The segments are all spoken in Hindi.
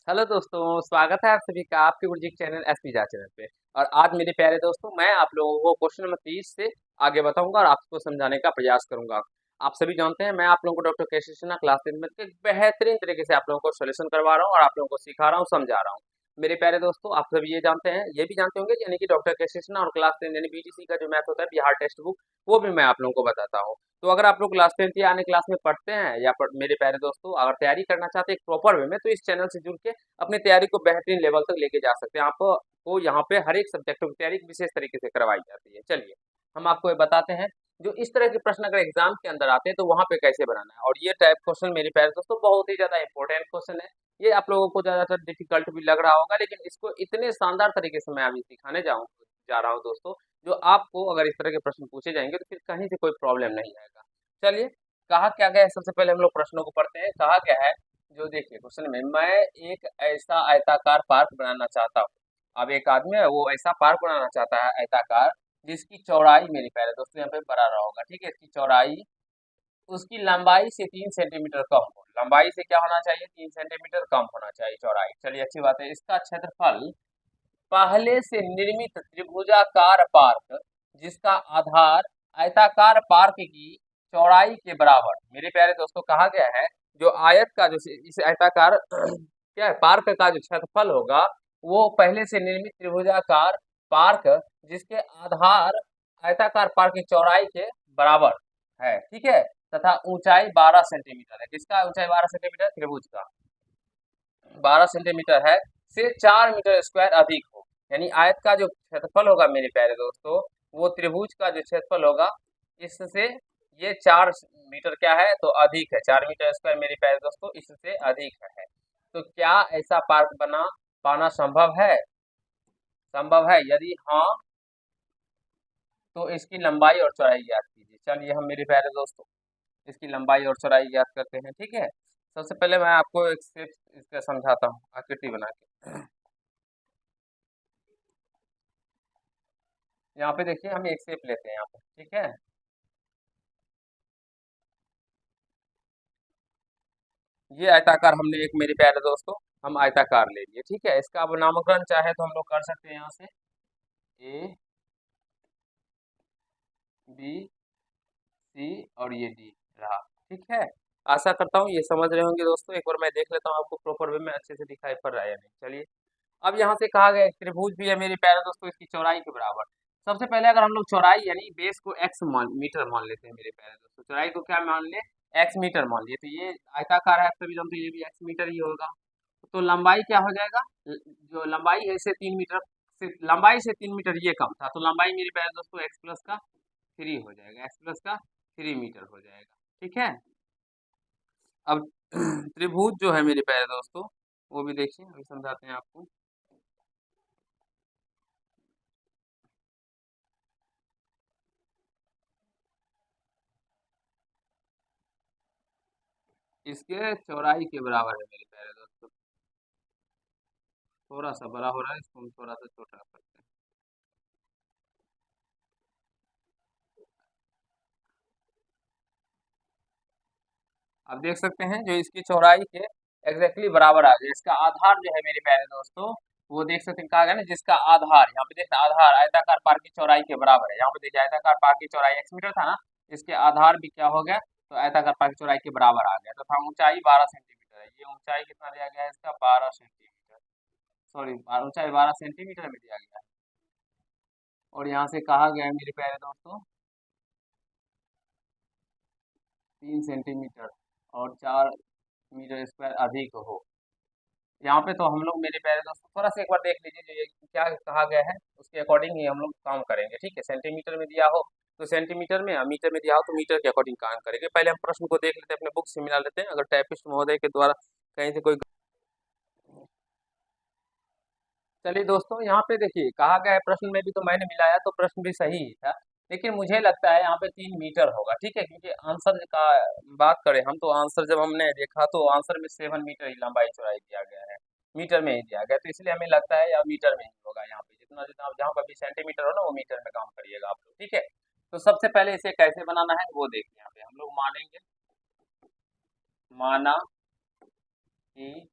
हेलो दोस्तों, स्वागत है आप सभी का आपके गुरुजी के चैनल एसपी जा चैनल पे। और आज मेरे प्यारे दोस्तों, मैं आप लोगों को क्वेश्चन नंबर 30 से आगे बताऊंगा और आपको समझाने का प्रयास करूंगा। आप सभी जानते हैं, मैं आप लोगों को डॉक्टर के कृष्णा क्लास 10 में एक बेहतरीन तरीके से आप लोगों को सोल्यूशन करवा रहा हूँ और आप लोगों को सिखा रहा हूँ, समझा रहा हूँ। मेरे प्यारे दोस्तों, आप सभी ये जानते हैं, ये भी जानते होंगे, यानी कि डॉक्टर के कृष्णा और क्लास 10 यानी बीटीसी का जो मैथ होता है, बिहार टेक्स्ट बुक, वो भी मैं आप लोगों को बताता हूँ। तो अगर आप लोग क्लास 10 या अन्य क्लास में पढ़ते हैं या मेरे प्यारे दोस्तों अगर तैयारी करना चाहते हैं एक प्रॉपर वे में, तो इस चैनल से जुड़ के अपनी तैयारी को बेहतरीन लेवल तक लेके जा सकते हैं। आपको यहाँ पे हर एक सब्जेक्टों की तैयारी विशेष तरीके से करवाई जाती है। चलिए हम आपको ये बताते हैं, जो इस तरह के प्रश्न अगर एग्जाम के अंदर आते हैं तो वहां पे कैसे बनाना है। और ये टाइप क्वेश्चन मेरे प्यारे दोस्तों बहुत ही ज्यादा इंपॉर्टेंट क्वेश्चन है। ये आप लोगों को ज्यादातर डिफिकल्ट भी लग रहा होगा, लेकिन इसको इतने शानदार तरीके से मैं अभी सिखाने जा रहा हूँ दोस्तों, जो आपको अगर इस तरह के प्रश्न पूछे जाएंगे तो फिर कहीं से कोई प्रॉब्लम नहीं आएगा। चलिए, कहा क्या गया है, सबसे पहले हम लोग प्रश्नों को पढ़ते हैं। कहा क्या है, जो देखिए क्वेश्चन में, मैं एक ऐसा आयताकार पार्क बनाना चाहता हूँ। अब एक आदमी है, वो ऐसा पार्क बनाना चाहता है आयताकार, जिसकी चौड़ाई मेरे प्यारे दोस्तों यहाँ पे बराबर होगा। ठीक है, इसकी चौड़ाई उसकी लंबाई से 3 सेंटीमीटर कम हो। लंबाई से क्या होना चाहिए, 3 सेंटीमीटर कम होना चाहिए चौड़ाई। चलिए, अच्छी बात है। इसका क्षेत्रफल पहले से निर्मित त्रिभुजाकार पार्क, जिसका आधार आयताकार पार्क की चौड़ाई के बराबर। मेरे प्यारे दोस्तों, कहा गया है, जो आयत का जो इस आयताकार क्या है पार्क का जो क्षेत्रफल होगा, वो पहले से निर्मित त्रिभुजाकार पार्क, जिसके आधार आयताकार पार्क की चौड़ाई के बराबर है। ठीक है, तथा ऊंचाई 12 सेंटीमीटर है। किसका ऊंचाई 12 सेंटीमीटर, त्रिभुज का 12 सेंटीमीटर है, से 4 मीटर स्क्वायर अधिक हो। यानी आयत का जो क्षेत्रफल होगा मेरे प्यारे दोस्तों, वो त्रिभुज का जो क्षेत्रफल होगा, इससे ये 4 मीटर क्या है तो अधिक है। 4 मीटर स्क्वायर मेरे प्यारे दोस्तों इससे अधिक है। तो क्या ऐसा पार्क बना पाना संभव है? संभव है? यदि हाँ, तो इसकी लंबाई और चौड़ाई ज्ञात कीजिए। चलिए हम मेरे प्यारे दोस्तों इसकी लंबाई और चौड़ाई ज्ञात करते हैं। ठीक है, सबसे पहले मैं आपको एक शेप इसका समझाता हूँ आकृति बना के। यहाँ पे देखिए, हम एक शेप लेते हैं यहाँ पे। ठीक है, ये आयताकार हमने एक मेरे प्यारे दोस्तों हम आयताकार ले लिए। ठीक है, इसका अब नामकरण चाहे तो हम लोग कर सकते हैं यहाँ से, ए बी सी और ये डी रहा। ठीक है, आशा करता हूँ ये समझ रहे होंगे दोस्तों। एक बार मैं देख लेता हूँ आपको प्रॉपर वे में अच्छे से दिखाई पड़ रहा है या नहीं। चलिए, अब यहाँ से कहा गया एक त्रिभुज भी है मेरे प्यारे दोस्तों, इसकी चौड़ाई के बराबर। सबसे पहले अगर हम लोग चौड़ाई यानी बेस को एक्स मीटर मान लेते हैं मेरे प्यारे दोस्तों, चौड़ाई को क्या मान ले, एक्स मीटर मान लिए, तो ये आयताकार है, तभी जानते हैं ये भी एक्स मीटर ही होगा। तो लंबाई क्या हो जाएगा, जो लंबाई है इसे 3 मीटर से, लंबाई से 3 मीटर ये कम था, तो लंबाई मेरे प्यारे दोस्तों एक्स प्लस का 3 हो जाएगा, एक्स प्लस का 3 मीटर हो जाएगा। ठीक है, अब त्रिभुज जो है मेरे प्यारे दोस्तों, वो भी देखिए अभी समझाते हैं आपको। इसके चौड़ाई के बराबर है मेरे प्यारे दोस्तों। थोड़ा सा बड़ा हो रहा है, इसको हम थोड़ा सा छोटा करते हैं। आप देख सकते हैं, जो इसकी चौड़ाई के एग्जैक्टली बराबर आ जाए, इसका आधार जो है मेरे प्यारे दोस्तों, वो देख सकते हैं, कहा गया ना, जिसका आधार, यहाँ पे देखते आधार आयताकार पार्क की चौड़ाई के बराबर है। यहाँ पे देखिए आयताकार पार्क की चौड़ाई एक्स मीटर था ना, इसके आधार भी क्या हो गया, तो आयताकार पार्क की चौड़ाई के बराबर आ गया, तो था ऊंचाई 12 सेंटीमीटर है। ये ऊंचाई कितना दिया गया है इसका, 12 सेंटीमीटर, सॉरी ऊंचाई 12 सेंटीमीटर में दिया गया है। और यहाँ से कहा गया है मेरे प्यारे दोस्तों 3 सेंटीमीटर और 4 मीटर स्क्वायर अधिक हो। यहाँ पे तो हम लोग मेरे प्यारे दोस्तों थोड़ा सा एक बार देख लीजिए, जो ये क्या कहा गया है उसके अकॉर्डिंग ही हम लोग काम करेंगे। ठीक है, सेंटीमीटर में दिया हो तो सेंटीमीटर में, मीटर में दिया हो तो मीटर के अकॉर्डिंग काम करेंगे। पहले हम प्रश्न को देख लेते हैं, अपने बुक से मिला लेते हैं, अगर टाइपिस्ट महोदय के द्वारा कहीं से कोई। चलिए दोस्तों, यहाँ पे देखिए कहा गया है, प्रश्न में भी तो मैंने मिलाया तो प्रश्न भी सही ही था, लेकिन मुझे लगता है यहाँ पे 3 मीटर होगा। ठीक है, क्योंकि आंसर का बात करें हम, तो आंसर जब हमने देखा तो आंसर में 7 मीटर ही लंबाई चौड़ाई दिया गया है, मीटर में ही दिया गया, तो इसलिए हमें लगता है या मीटर में ही होगा। यहाँ पे जितना जितना जहाँ पर भी सेंटीमीटर हो ना, वो मीटर में काम करिएगा आप लोग। ठीक है, तो सबसे पहले इसे कैसे बनाना है वो देखिए। यहाँ पे हम लोग मानेंगे, माना कि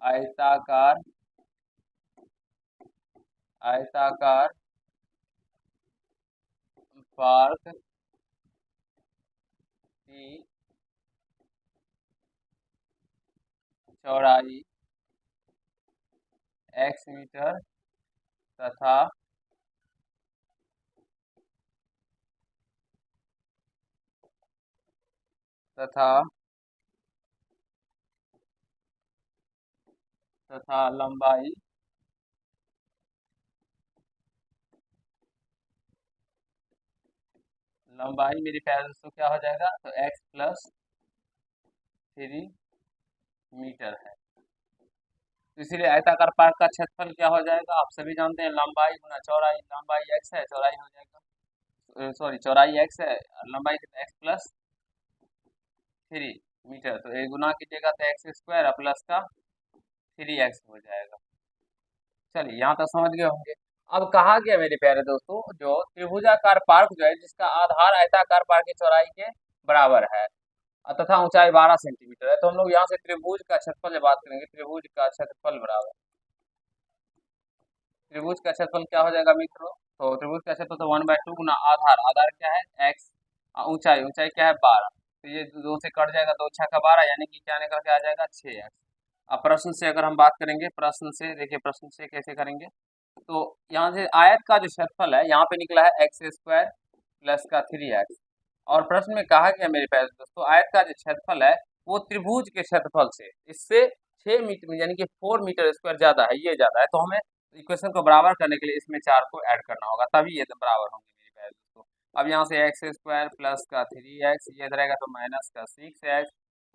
आयताकार आयताकार पार्क की चौड़ाई x मीटर तथा तथा तथा लंबाई मेरे प्यारे दोस्तों क्या हो जाएगा, तो x+3 मीटर है। तो इसीलिए आयताकार पार्क का क्षेत्रफल क्या हो जाएगा, आप सभी जानते हैं, लंबाई गुना चौड़ाई, लंबाई x है, चौड़ाई हो जाएगा, सॉरी चौड़ाई x है, लंबाई कितना x+3 मीटर, तो ये गुना कीजिएगा तो x² और प्लस का 3x हो जाएगा। चलिए यहाँ तक समझ गए होंगे। अब कहा गया मेरे प्यारे दोस्तों, जो त्रिभुजाकार पार्क जो है जिसका आधार आयताकार पार्क की चौड़ाई के बराबर है तथा ऊंचाई 12 सेंटीमीटर है, तो हम लोग यहाँ से त्रिभुज का क्षेत्रफल जब बात करेंगे, त्रिभुज का क्षेत्रफल बराबर, त्रिभुज का क्षेत्रफल क्या हो जाएगा मित्रों, तो त्रिभुज का क्षेत्रफल तो 1/2 गुना आधार, आधार क्या है x, ऊंचाई, ऊंचाई क्या है 12, तो ये दो से कट जाएगा, 2 6 का 12, यानी कि क्या निकल के आ जाएगा 6x। अब प्रश्न से अगर हम बात करेंगे, प्रश्न से देखिए, प्रश्न से कैसे करेंगे, तो यहाँ से आयत का जो क्षेत्रफल है यहाँ पे निकला है x² प्लस का 3x, और प्रश्न में कहा गया मेरे प्यारे दोस्तों, आयत का जो क्षेत्रफल है वो त्रिभुज के क्षेत्रफल से इससे 6 मीटर यानी कि 4 मीटर स्क्वायर ज्यादा है, ये ज्यादा है, तो हमें इक्वेशन को बराबर करने के लिए इसमें 4 को ऐड करना होगा, तभी ये बराबर होंगे मेरे प्यारे दोस्तों। अब यहाँ से x² प्लस का 3x, ये इधर आएगा तो माइनस का 6x,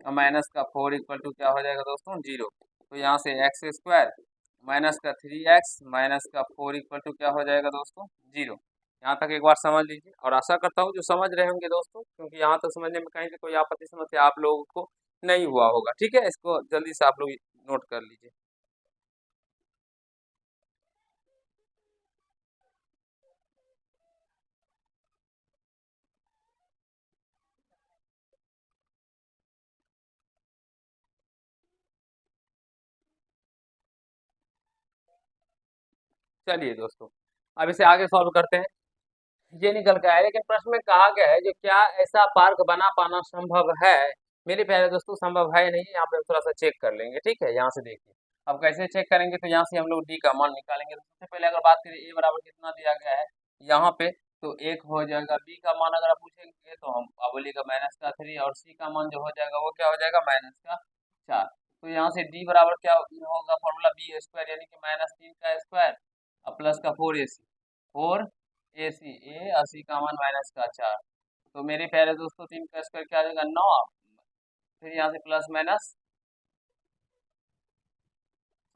और माइनस का 4 इक्वल टू क्या हो जाएगा दोस्तों 0, तो यहाँ से x² माइनस का 3x माइनस का 4 इक्वल टू क्या हो जाएगा दोस्तों 0। यहाँ तक एक बार समझ लीजिए, और आशा करता हूँ जो समझ रहे होंगे दोस्तों, क्योंकि यहाँ तक समझने में कहीं से कोई आपत्ति समस्या आप लोगों को नहीं हुआ होगा। ठीक है, इसको जल्दी से आप लोग नोट कर लीजिए। चलिए दोस्तों, अब इसे आगे सॉल्व करते हैं। ये निकल के आया, लेकिन प्रश्न में कहा गया है जो क्या ऐसा पार्क बना पाना संभव है। मेरे प्यारे दोस्तों संभव है नहीं, यहाँ पे हम थोड़ा सा चेक कर लेंगे। ठीक है, यहाँ से देखिए, अब कैसे चेक करेंगे, तो यहाँ से हम लोग डी का मान निकालेंगे। तो सबसे पहले अगर बात करें ए बराबर कितना दिया गया है यहाँ पे, तो 1 हो जाएगा, बी का मान अगर आप पूछेंगे तो हम बोलिएगा -3, और सी का मान जो हो जाएगा वो क्या हो जाएगा -4। तो यहाँ से डी बराबर क्या होगा, फॉर्मूला b² यानी कि -3 का स्क्वायर और प्लस का 4ac, 4ac, AC का मान -4। तो मेरे प्यारे दोस्तों 3 का स्क्वायर क्या आ जाएगा 9, फिर यहाँ से प्लस माइनस,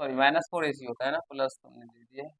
सॉरी -4ac होता है ना, प्लस तुमने दीजिए,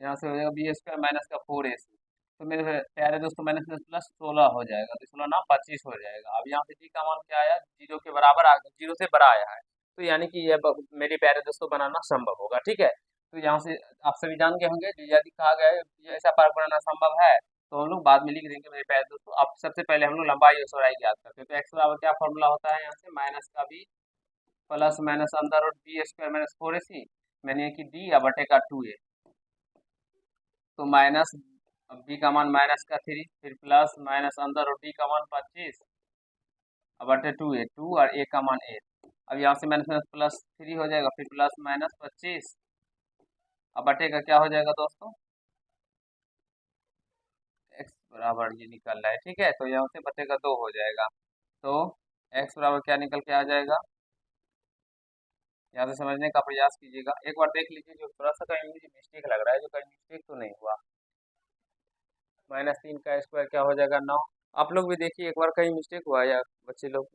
यहाँ से हो जाएगा b² माइनस का 4ac। तो मेरे प्यारे दोस्तों माइनस में प्लस 16 हो जाएगा, तो 16 ना 25 हो जाएगा। अब यहाँ से डी का मान क्या आया, 0 के बराबर आ गया, 0 से बड़ा आया है, तो यानी कि ये मेरे प्यारे दोस्तों बनाना संभव होगा। ठीक है, तो यहाँ से आप सभी जान गए होंगे, यदि कहा गया है कि ऐसा पार्क बनाना संभव है, तो हम लोग बाद में लिख देंगे मेरे प्यारे दोस्तों। अब सबसे पहले हम लोग लंबाई और चौड़ाई ज्ञात करते हैं, तो एक्स बराबर क्या फॉर्मूला होता है, यहाँ से माइनस का बी प्लस माइनस अंदर रूट b² माइनस 4ac, मैंने कि डी या बटे का 2a, तो माइनस बी का मान -3, फिर प्लस माइनस अंदर रूट डी का मान 25 और बटे 2a, 2 और a का मान 8। अब यहाँ से माइनस माइनस प्लस 3 हो जाएगा, फिर प्लस माइनस 25 और बटे का क्या हो जाएगा दोस्तों x बराबर ये निकल रहा है। ठीक है, तो यहाँ से बटे का 2 हो जाएगा, तो x बराबर क्या निकल के आ जाएगा, यहाँ से समझने का प्रयास कीजिएगा, एक बार देख लीजिए, जो थोड़ा सा कहीं मुझे मिस्टेक लग रहा है, जो कहीं मिस्टेक तो नहीं हुआ। -3 का स्क्वायर क्या हो जाएगा 9, आप लोग भी देखिए एक बार कहीं मिस्टेक हुआ या बच्चे लोग।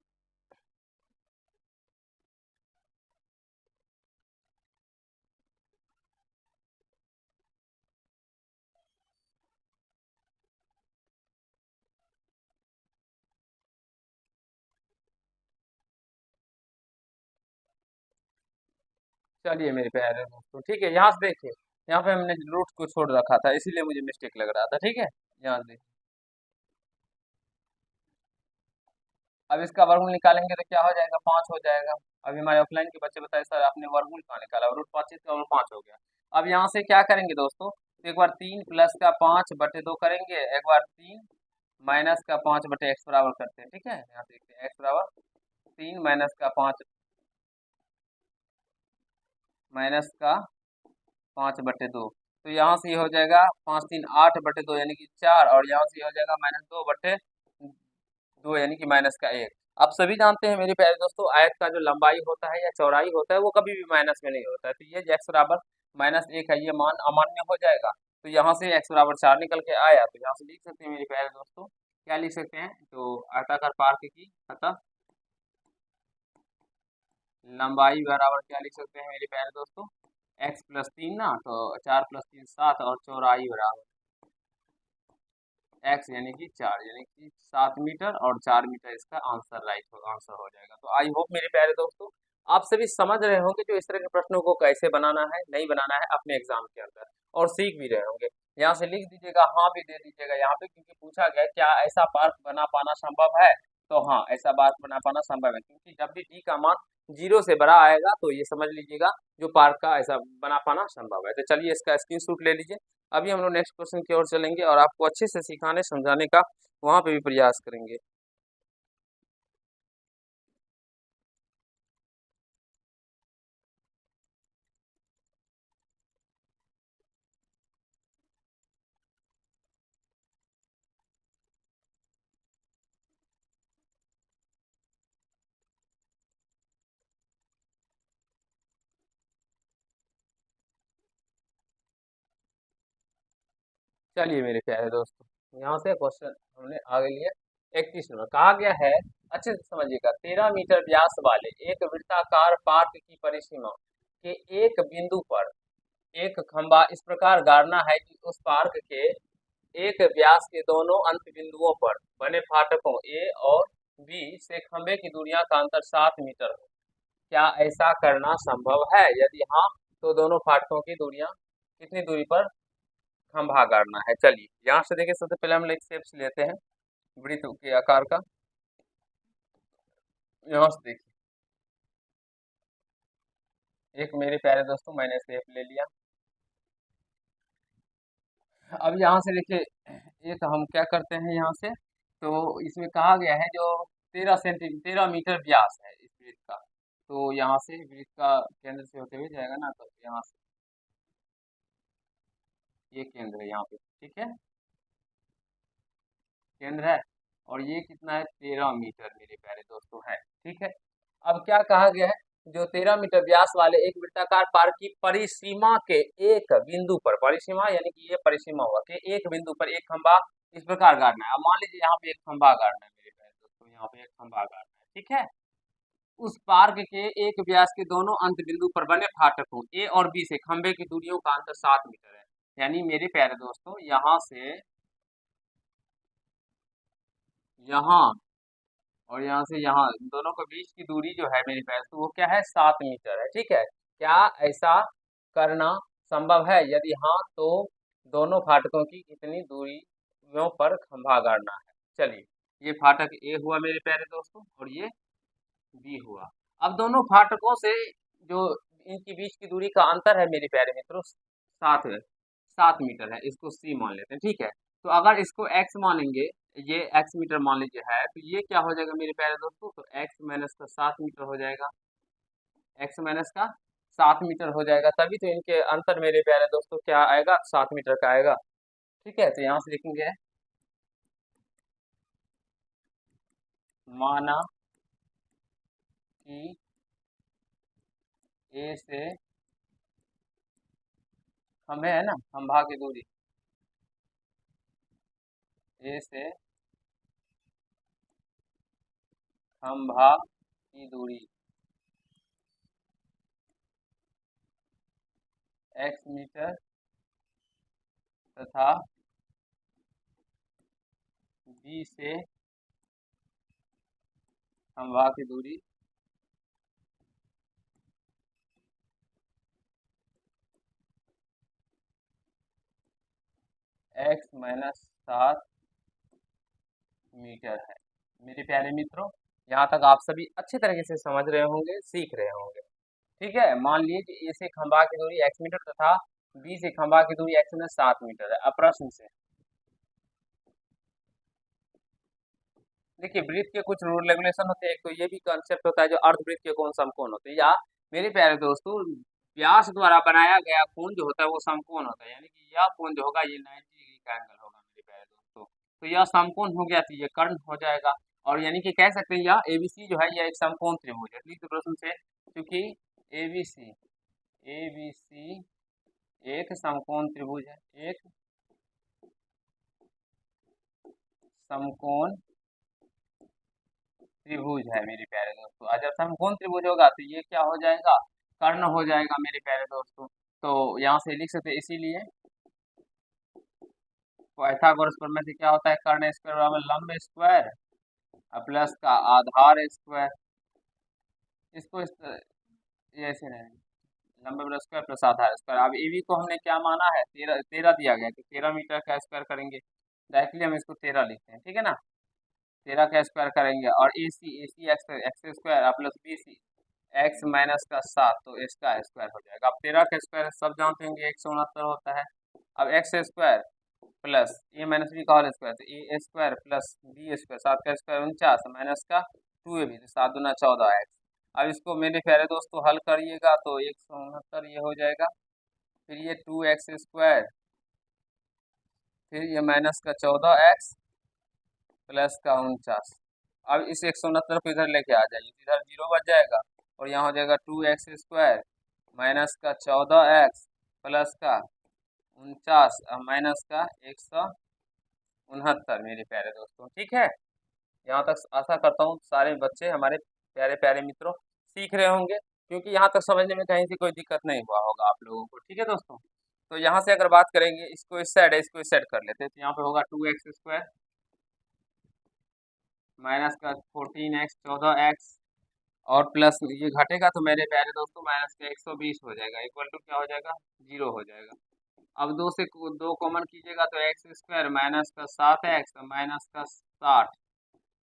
चलिए मेरे प्यारे दोस्तों, ठीक है, यहाँ से देखिए, यहाँ पे हमने रूट को छोड़ रखा था, इसीलिए मुझे मिस्टेक लग रहा था। ठीक है, यहाँ से देखिए, अब इसका वर्गमूल निकालेंगे तो क्या हो जाएगा, 5 हो जाएगा। अभी हमारे ऑफलाइन के बच्चे बताए सर आपने वर्गमूल कहाँ निकाला, √5 इसका वर्गमूल 5 हो गया। अब यहाँ से क्या करेंगे दोस्तों, तो एक बार 3 प्लस का 5/2 करेंगे, एक बार 3 माइनस का 5/x बराबर करते हैं, ठीक है। यहाँ से देखते हैं x बराबर 3 माइनस का 5 माइनस का 5/2, तो यहाँ से ये हो जाएगा 5 3 8/2 यानी कि 4, और यहाँ से ये हो जाएगा -2/2 यानी कि -1। आप सभी जानते हैं मेरे प्यारे दोस्तों, आयत का जो लंबाई होता है या चौड़ाई होता है वो कभी भी माइनस में नहीं होता है। तो ये x बराबर -1 है, ये मान अमान्य हो जाएगा। तो यहाँ से x बराबर 4 निकल के आया, तो यहाँ से लिख सकते हैं मेरे प्यारे दोस्तों, क्या लिख सकते हैं, तो आयताकार पार्क की अतः लंबाई बराबर क्या लिख सकते हैं मेरे प्यारे दोस्तों, x+3 ना, तो 4+3 7, और चौड़ाई बराबर x यानी कि 4 यानी कि 7 मीटर, और 4 मीटर इसका आंसर आंसर हो जाएगा। तो आई होप मेरे प्यारे दोस्तों आप सभी समझ रहे होंगे जो इस तरह के प्रश्नों को कैसे बनाना है, नहीं बनाना है अपने एग्जाम के अंदर, और सीख भी रहे होंगे। यहाँ से लिख दीजिएगा, हाँ भी दे दीजिएगा यहाँ पे, क्योंकि पूछा गया क्या ऐसा पार्क बना पाना संभव है, तो हाँ ऐसा पार्क बना पाना संभव है, क्योंकि जब भी डी का मान 0 से बड़ा आएगा तो ये समझ लीजिएगा जो पार्क का ऐसा बना पाना संभव है। तो चलिए इसका स्क्रीनशॉट ले लीजिए। अभी हम लोग नेक्स्ट क्वेश्चन की ओर चलेंगे और आपको अच्छे से सिखाने समझाने का वहाँ पे भी प्रयास करेंगे। चलिए मेरे प्यारे दोस्तों, यहाँ से क्वेश्चन हमने आगे लिया। 31 नंबर कहा गया है, अच्छे से समझिएगा, 13 मीटर व्यास वाले एक वृत्ताकार पार्क की परिसीमा के एक बिंदु पर एक खंभा इस प्रकार गाड़ना है कि उस पार्क के एक व्यास के दोनों अंत बिंदुओं पर बने फाटकों ए और बी से खंभे की दूरियां का अंतर 7 मीटर हो। क्या ऐसा करना संभव है, यदि हाँ तो दोनों फाटकों की दूरियां कितनी दूरी पर खंभा गाड़ना है। चलिए यहाँ से देखिए, सबसे पहले हम एक शेप्स लेते हैं वृत्त के आकार का। यहाँ से देखिए, एक मेरे प्यारे दोस्तों मैंने शेप ले लिया। अब यहाँ से देखिए, एक हम क्या करते हैं यहाँ से, तो इसमें कहा गया है जो 13 मीटर व्यास है इस वृत्त का, तो यहाँ से वृत्त का केंद्र से होते हुए जाएगा ना, तो यहाँ से ये केंद्र है यहाँ पे, ठीक है, केंद्र है, और ये कितना है, 13 मीटर मेरे प्यारे दोस्तों है, ठीक है। अब क्या कहा गया है, जो 13 मीटर व्यास वाले एक वृत्ताकार पार्क की परिसीमा के एक बिंदु पर, परिसीमा यानी कि ये परिसीमा हुआ कि एक बिंदु पर एक खंभा इस प्रकार गाड़ना है। अब मान लीजिए यहाँ पे एक खंभा गाड़ना है मेरे प्यारे दोस्तों, यहाँ पे एक खंभा गाड़ना है, ठीक है। उस पार्क के एक व्यास के दोनों अंत बिंदु पर बने फाटकों ए और बी से खंभे की दूरियों का अंतर 7 मीटर है। यानी मेरे प्यारे दोस्तों यहाँ से यहाँ और यहाँ से यहाँ दोनों के बीच की दूरी जो है मेरे पास, तो वो क्या है, 7 मीटर है, ठीक है। क्या ऐसा करना संभव है, यदि हाँ तो दोनों फाटकों की कितनी दूरियों पर खंभा गाड़ना है। चलिए, ये फाटक ए हुआ मेरे प्यारे दोस्तों, और ये बी हुआ। अब दोनों फाटकों से जो इनके बीच की दूरी का अंतर है मेरे प्यारे मित्रों, 7 मीटर है, इसको सी मान लेते हैं, ठीक है। तो अगर इसको x मानेंगे, ये x मीटर मान लीजिए है, तो ये क्या हो जाएगा मेरे प्यारे दोस्तों, तो x माइनस का 7 मीटर हो जाएगा, x माइनस का 7 मीटर हो जाएगा, तभी तो इनके अंतर मेरे प्यारे दोस्तों क्या आएगा, 7 मीटर का आएगा, ठीक है। तो यहाँ से लिखेंगे, माना कि ए से खंभे है ना, खंभा की दूरी ए से खंभा की दूरी x मीटर तथा b से खंभा की दूरी x माइनस 7 मीटर है। मेरे प्यारे मित्रों, यहाँ तक आप सभी अच्छे तरीके से समझ रहे होंगे, सीख रहे होंगे। ठीक है, मान लीजिए कि ए से खंभा की दूरी x मीटर तथा बी से खंभा की दूरी x में 7 मीटर है। अब प्रश्न से देखिए, वृत्त के कुछ रूल रेगुलेशन होते हैं। एक तो ये भी कंसेप्ट होता है जो अर्धवृत्त के कोण समकोण होते हैं, या मेरे प्यारे दोस्तों, व्यास द्वारा बनाया गया कोण जो होता है वो समकोण होता है, यानी कि यह कोण जो होगा ये 90 डिग्री का एंगल होगा मेरे प्यारे दोस्तों। तो यह समकोण हो गया, तो ये कर्ण हो जाएगा। और यानी कि कह सकते हैं यह एबीसी जो है यह एक समकोण त्रिभुज है। लिख दो प्रश्न से, क्योंकि एबीसी एबीसी एक समकोण त्रिभुज है, एक समकोण त्रिभुज है मेरे प्यारे दोस्तों। और जब समकोण त्रिभुज होगा तो ये क्या हो जाएगा, कर्ण हो जाएगा मेरे प्यारे दोस्तों। तो यहाँ से लिख सकते हैं, इसीलिए पाइथागोरस प्रमेय से क्या होता है, कर्ण स्क्वायर बराबर लंब स्क्वायर प्लस का आधार स्क्वायर। इसको ये ऐसे नहीं, लंब बराबर स्क्वायर प्लस आधार स्क्वायर। अब एबी को हमने क्या माना है, 13 दिया गया है, तो 13 मीटर का स्क्वायर करेंगे। डायरेक्टली हम इसको 13 लिखते हैं, ठीक है ना। 13 का स्क्वायर करेंगे, और A C X X square plus B C X minus का 7, तो इसका स्क्वायर हो जाएगा। अब 13 का स्क्वायर सब जानते होंगे 169 होता है। अब एक्स स्क्वायर प्लस ए माइनस बी का होल स्क्वायर, तो ए स्क्वायर प्लस बी स्क्वायर, 7 का स्क्वायर 49 माइनस का 2 ए बी, तो 7 दूना 14 एक्स। अब इसको मेरे प्यारे दोस्तों हल करिएगा तो 169 ये हो जाएगा। फिर ये 2 एक्स स्क्वायर, फिर ये माइनस का 14 एक्स प्लस का 49। अब इस 169 को इधर लेके आ जाइए, इधर 0 बच जाएगा, और यहाँ हो जाएगा 2 एक्स स्क्वायर माइनस का 14 एक्स प्लस का 49 माइनस का 169 मेरे प्यारे दोस्तों। ठीक है, यहाँ तक आशा करता हूँ सारे बच्चे हमारे प्यारे प्यारे मित्रों सीख रहे होंगे, क्योंकि यहाँ तक समझने में कहीं से कोई दिक्कत नहीं हुआ होगा आप लोगों को। ठीक है दोस्तों, तो यहाँ से अगर बात करेंगे, इसको इस साइड है, इसको इस साइड कर लेते हैं, तो यहाँ पे होगा 2 एक्स स्क्वायर माइनस का 14 एक्स 14 एक्स, और प्लस ये घटेगा तो मेरे प्यारे दोस्तों माइनस का 120 हो जाएगा, इक्वल टू क्या हो जाएगा, 0 हो जाएगा। अब 2 से 2 कॉमन कीजिएगा तो एक्स स्क्वायर माइनस का 7 एक्स माइनस का 60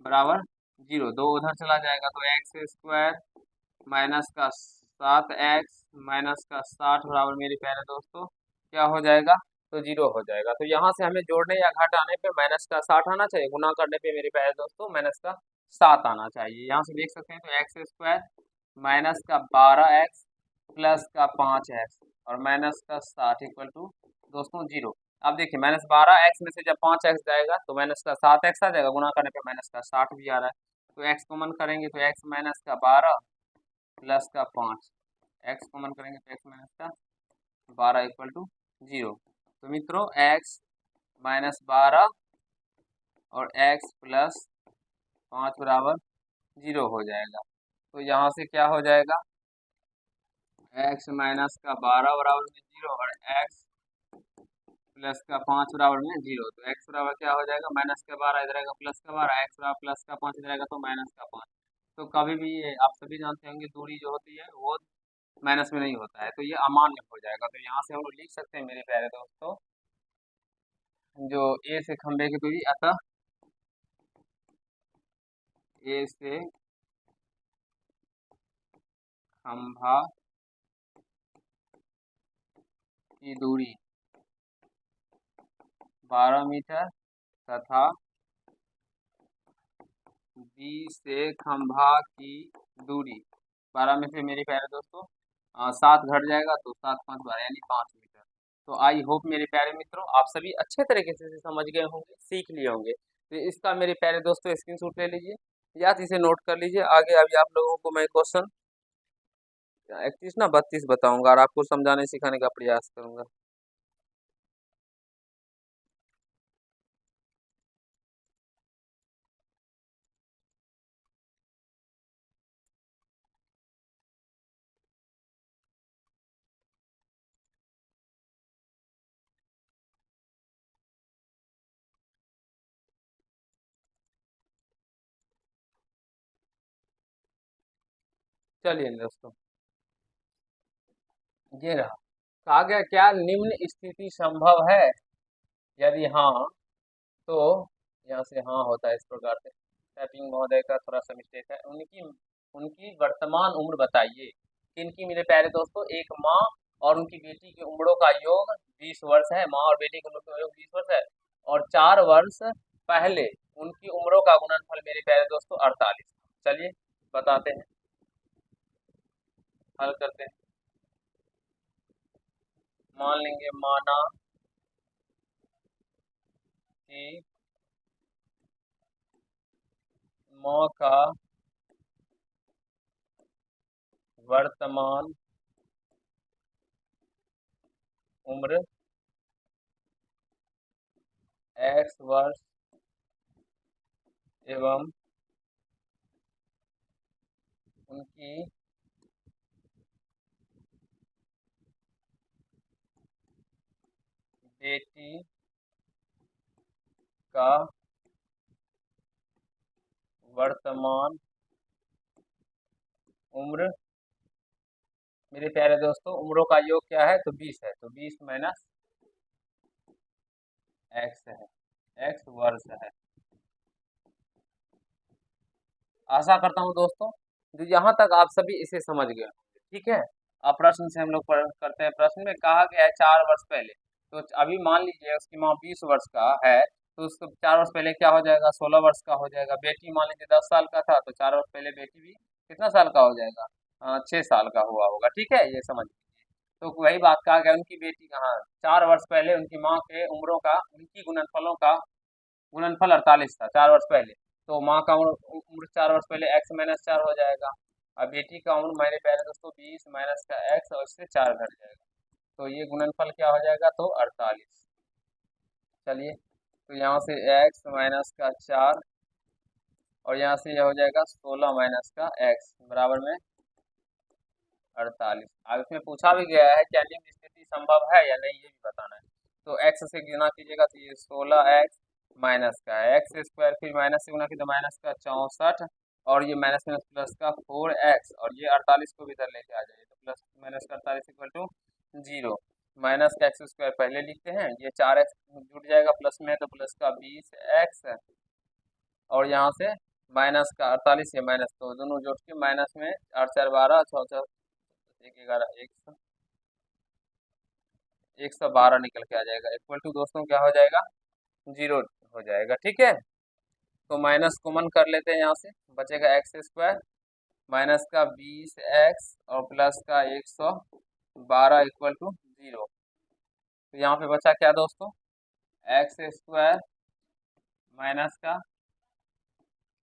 बराबर 0। 2 उधर चला जाएगा तो एक्स स्क्वायर माइनस का 7 एक्स माइनस का 60 बराबर मेरे प्यारे दोस्तों क्या हो जाएगा, तो 0 हो जाएगा। तो यहाँ से हमें जोड़ने या घटाने पे माइनस का 60 आना चाहिए, गुना करने पे मेरे प्यारे दोस्तों माइनस का 7 आना चाहिए। यहाँ से देख सकते हैं, तो एक्स स्क्वायर माइनस का 12 एक्स प्लस का 5 एक्स और माइनस का 60 इक्वल टू दोस्तों 0। अब देखिए, -12 एक्स में से जब 5 एक्स जाएगा तो माइनस का 7 एक्स आ जाएगा, गुना करने पे माइनस का 60 भी आ रहा है। तो एक्स कॉमन करेंगे तो एक्स माइनस का 12 प्लस का 5, एक्स कॉमन करेंगे तो एक्स माइनस का 12 इक्वल टू 0। तो मित्रों एक्स माइनस 12 और एक्स प्लस 5 बराबर 0 हो जाएगा। तो यहाँ से क्या हो जाएगा, एक्स माइनस का 12 बराबर में 0 और एक्स प्लस का 5 बराबर में 0। तो एक्स बराबर क्या हो जाएगा, माइनस का 12 इधर आएगा प्लस का 12, एक्स बराबर प्लस का 5 इधर आएगा तो माइनस का 5। तो कभी भी ये आप सभी जानते होंगे दूरी जो होती है वो माइनस में नहीं होता है, तो ये अमान्य हो जाएगा। तो यहाँ से हम लोग लिख सकते हैं मेरे प्यारे दोस्तों, जो ए से खंभे की दूरी, अतः ए से खंभा की दूरी 12 मीटर तथा बी से खंभा की दूरी 12 में से मेरे प्यारे दोस्तों 7 घट जाएगा, तो 7 5 12 यानी 5 मीटर। तो आई होप मेरे प्यारे मित्रों आप सभी अच्छे तरीके से समझ गए होंगे, सीख लिए होंगे। तो इसका मेरे प्यारे दोस्तों स्क्रीनशॉट ले लीजिए या तो इसे नोट कर लीजिए। आगे अभी आप लोगों को मैं क्वेश्चन 31 ना 32 बताऊंगा और आपको समझाने सिखाने का प्रयास करूंगा। चलिए दोस्तों, ये रहा। कहा गया क्या निम्न स्थिति संभव है, यदि हाँ तो यहाँ से हाँ होता है इस प्रकार से। टाइपिंग महोदय का थोड़ा सा मिस्टेक है। उनकी उनकी वर्तमान उम्र बताइए। किनकी मेरे प्यारे दोस्तों? एक माँ और उनकी बेटी की उम्रों का योग 20 वर्ष है। माँ और बेटी की उम्र का योग 20 वर्ष है और 4 वर्ष पहले उनकी उम्रों का गुणनफल मेरे प्यारे दोस्तों 48। चलिए बताते हैं, हल करते हैं। मान लेंगे माना कि माँ का वर्तमान उम्र x वर्ष एवं उनकी बेटी का वर्तमान उम्र मेरे प्यारे दोस्तों उम्रों का योग क्या है? तो 20 है, तो 20 माइनस x है, x वर्ष है। आशा करता हूँ दोस्तों जो यहाँ तक आप सभी इसे समझ गए होंगे, ठीक है। अब प्रश्न से हम लोग करते हैं। प्रश्न में कहा गया है 4 वर्ष पहले, तो अभी मान लीजिए उसकी माँ 20 वर्ष का है, तो उसको 4 वर्ष पहले क्या हो जाएगा? 16 वर्ष का हो जाएगा। बेटी मान लीजिए 10 साल का था, तो 4 वर्ष पहले बेटी भी कितना साल का हो जाएगा? 6 साल का हुआ होगा, ठीक है, ये समझ लीजिए। तो वही बात कहा गया, उनकी बेटी का, हाँ, 4 वर्ष पहले उनकी माँ के उम्रों का, उनकी गुणनफलों का गुणनफल 48 था 4 वर्ष पहले। तो माँ का उम्र 4 वर्ष पहले x माइनस 4 हो जाएगा। अब बेटी का उम्र मेरे प्यारे दोस्तों 20 माइनस का x और इससे 4 घट जाएगा, तो ये गुणनफल क्या हो जाएगा? तो 48। चलिए, तो यहाँ से x माइनस का 4 और यहाँ से यह हो जाएगा 16 माइनस का x बराबर में 48। अब इसमें पूछा भी गया है क्या निम्न स्थिति संभव है या नहीं, ये भी बताना है। तो x से गुना कीजिएगा तो ये 16x माइनस का है एक्स स्क्वायर, फिर माइनस से गुना की तो माइनस का 64 और ये माइनस माइनस प्लस का 4x और ये 48 को भी इधर लेके आ जाइए, तो प्लस माइनस का 48 इक्वल टू 0। माइनस का एक्स स्क्वायर पहले लिखते हैं, ये 4x जुट जाएगा प्लस में, तो प्लस का 20x और यहाँ से माइनस का 48 या माइनस, तो दोनों जोड़ के माइनस में 8 4 12 6 6 1 11 112 निकल के आ जाएगा, इक्वल टू दोस्तों क्या हो जाएगा? 0 हो जाएगा, ठीक है। तो माइनस कॉमन कर लेते हैं, यहाँ से बचेगा एक्स स्क्वायर माइनस का 20x और प्लस का 112 इक्वल टू 0। तो यहाँ पे बचा क्या दोस्तों? एक्स स्क्वायर माइनस का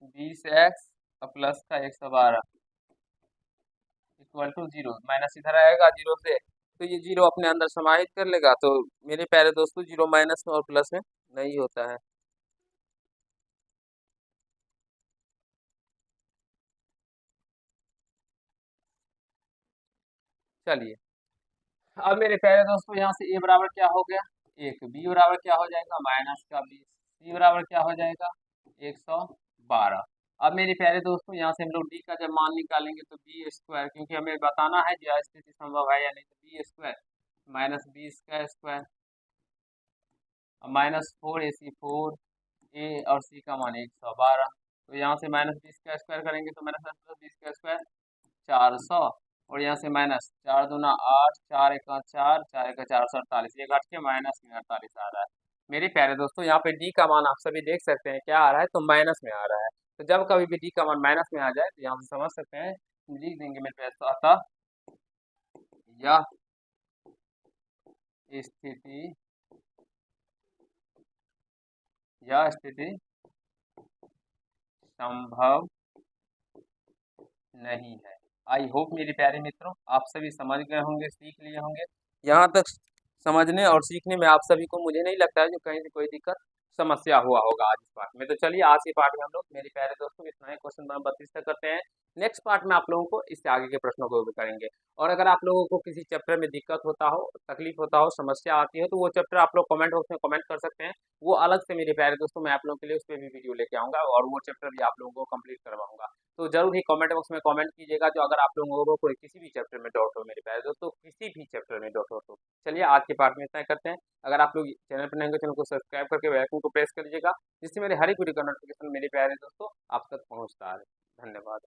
20x और प्लस का 112 इक्वल टू 0। माइनस इधर आएगा 0 से, तो ये 0 अपने अंदर समाहित कर लेगा। तो मेरे प्यारे दोस्तों 0 माइनस में और प्लस में नहीं होता है। चलिए, अब मेरे प्यारे दोस्तों यहाँ से a बराबर क्या हो गया? 1, b बराबर क्या हो जाएगा? माइनस का 20, c बराबर क्या हो जाएगा? 112। अब मेरे प्यारे दोस्तों यहाँ से हम लोग d का जब मान निकालेंगे तो बी स्क्वायर, क्योंकि हमें बताना है जो स्थिति संभव है या नहीं, तो बी स्क्वायर माइनस 20 का स्क्वायर माइनस 4ac 4a और c का मान 112। तो यहाँ से माइनस 20 का स्क्वायर करेंगे तो माइनस प्लस 20 का स्क्वायर 400 और यहाँ से माइनस 4 दूना 8 4 एक 4 4 एक 448, ये घट के माइनस में 48 आ रहा है। मेरे प्यारे दोस्तों यहाँ पे डी का मान आप सभी देख सकते हैं क्या आ रहा है? तो माइनस में आ रहा है। तो जब कभी भी डी का मान माइनस में आ जाए तो यहाँ से समझ सकते हैं, लिख देंगे मेरे प्यारे दोस्तों, अतः यह स्थिति संभव नहीं है। आई होप मेरे प्यारे मित्रों आप सभी समझ गए होंगे, सीख लिए होंगे। यहाँ तक समझने और सीखने में आप सभी को मुझे नहीं लगता है जो कहीं से कोई दिक्कत समस्या हुआ होगा आज इस पाठ में। तो चलिए आज के पाठ में हम लोग मेरे प्यारे दोस्तों इतना ही, क्वेश्चन नंबर 32 तक करते हैं। नेक्स्ट पार्ट में आप लोगों को इससे आगे के प्रश्नों को भी करेंगे। और अगर आप लोगों को किसी चैप्टर में दिक्कत होता हो, तकलीफ होता हो, समस्या आती है, तो वो चैप्टर आप लोग कमेंट बॉक्स में कमेंट कर सकते हैं। वो अलग से मेरे प्यारे दोस्तों मैं आप लोगों के लिए उस पर भी वीडियो लेके आऊँगा और वो चैप्टर भी आप लोगों को कंप्लीट करवाऊँगा। तो ज़रूर ही कमेंट बॉक्स में कमेंट कीजिएगा जो अगर आप लोगों को कोई किसी भी चैप्टर में डाउट हो मेरे प्यारे दोस्तों, किसी भी चैप्टर में डाउट हो तो। चलिए आज के पार्ट में इतना ही करते हैं। अगर आप लोग चैनल पर नए हो, चैनल को सब्सक्राइब करके बेल आइकन को प्रेस कर लीजिएगा, जिससे मेरे हर एक वीडियो का नोटिफिकेशन मेरे प्यारे दोस्तों आप तक पहुँचता है। धन्यवाद।